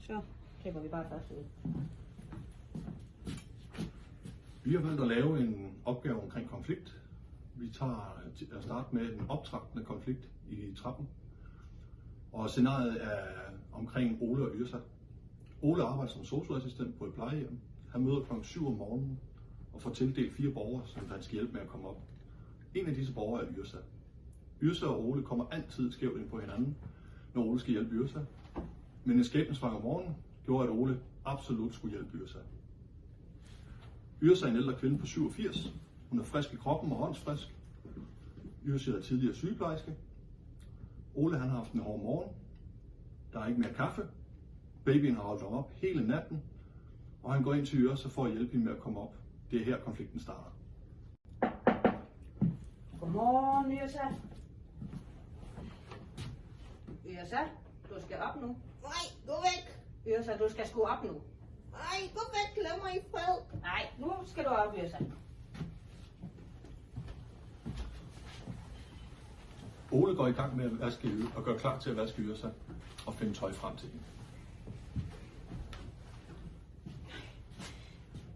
Så klipper vi bare først ud. Vi har valgt at lave en opgave omkring konflikt. Vi tager at starte med en optrappende konflikt i trappen. Og scenariet er omkring Ole og Yrsa. Ole arbejder som sosu-assistent på et plejehjem. Han møder kl. 7 om morgenen og får tildelt 4 borgere, som han skal hjælpe med at komme op. En af disse borgere er Yrsa. Yrsa og Ole kommer altid skævt ind på hinanden, når Ole skal hjælpe Yrsa. Men en skæbnesvanger morgen gjorde, at Ole absolut skulle hjælpe Yrsa. Yrsa er en ældre kvinde på 87. Hun er frisk i kroppen og åndsfrisk. Yrsa er tidligere sygeplejerske. Ole han har haft en hård morgen. Der er ikke mere kaffe. Babyen har holdt ham op hele natten. Og han går ind til Yrsa for at hjælpe hende med at komme op. Det er her konflikten starter. Godmorgen, Yrsa. Yrsa, du skal op nu. Nej, gå væk! Yrsa, du skal sgu op nu. Nej, gå væk, lad mig i fred! Nej, nu skal du op, Yrsa. Ole går i gang med at vaske og gør klar til at vaske Yrsa og finde tøj frem til hende.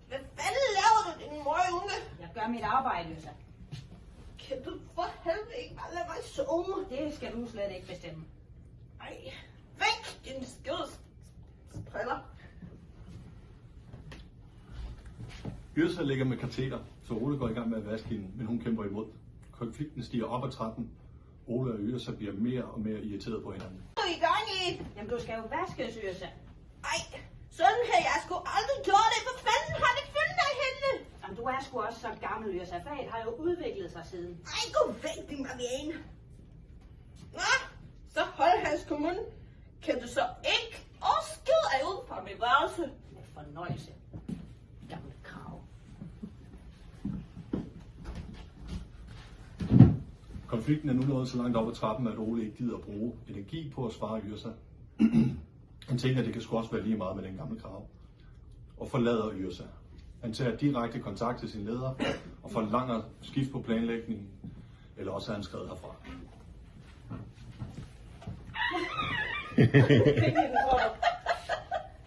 Hvad fanden laver du, din møgunge? Jeg gør mit arbejde, Yrsa. Kan du for helvede ikke bare lade mig sove? Det skal du slet ikke bestemme. Nej, væk, din skide spriller. Yrsa ligger med kateter, så Ole går i gang med at vaske hende, men hun kæmper imod. Konflikten stiger op ad trappen. Ole og Yrsa bliver mere og mere irriteret på hinanden. Hvad er du i gang i? Jamen, du skal jo vaskes, Yrsa. Ej, sådan her, jeg skulle aldrig gjort det. Hvor fanden har det fundet dig henne? Jamen, du er sgu også så gammel, Yrsa. Faget har jo udviklet sig siden. Ej, gå væk, din bavian. Nå, så hold hans kommune. Kan du så ikke og skide af ud fra mit værelse? Med fornøjelse. Gammel krav. Konflikten er nu nået så langt op ad trappen, at Ole ikke gider at bruge energi på at svare Yrsa. Han tænker, at det kan sgu også være lige meget med den gamle krav. Og forlader Yrsa. Han tager direkte kontakt til sin leder og forlanger skift på planlægningen, eller også er han skrevet herfra.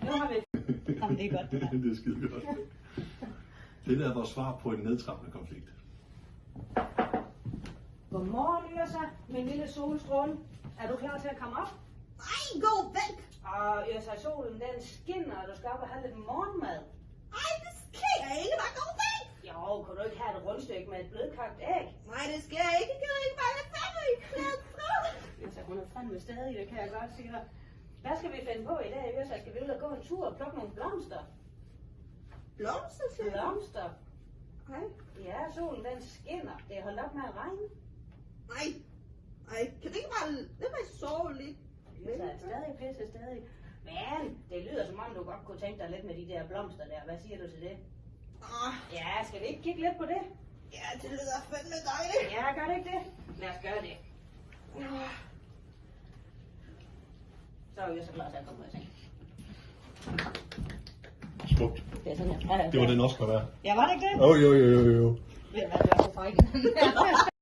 Nu har vi... Jamen, det er godt, det der. Det er skide godt. Det er vores svar på en nedtrappende konflikt. Godmorgen, Yrsa, min lille solstråle. Er du klar til at komme op? Ej, gå væk. Og Yrsa, solen den skinner, og du skal op og have lidt morgenmad. Ej, det skal jeg ikke. Bare gå væk. Jo, kan du ikke have et rundstykke med et blødkogt æg? Nej, det skal jeg ikke. Jeg kan ikke bare lade fandme i klædet fra. Yrsa, hun er fandme stadig, det kan jeg godt sige dig. Hvad skal vi finde på i dag, Yrsa? Skal vi ud og gå en tur og plukke nogle blomster? Blomster, siger du? Blomster? Nej. Ja, solen den skinner. Det er holdt op med at regne. Nej. Ej, kan du ikke bare lade mig sove lidt? Yrsa er stadig pisse, stadig. Men det lyder som om, du godt kunne tænke dig lidt med de der blomster der. Hvad siger du til det? Ja, skal vi ikke kigge lidt på det? Ja, det lyder fandme dejligt. Ja, gør det ikke det? Lad os gøre det. Så er Yrsa klar til at komme ud af sengen. Smukt. Det er sådan, jeg plejer. Det var den også kan være. Ja, var det ikke det? Jo. Ved du hvad, du er så fræk.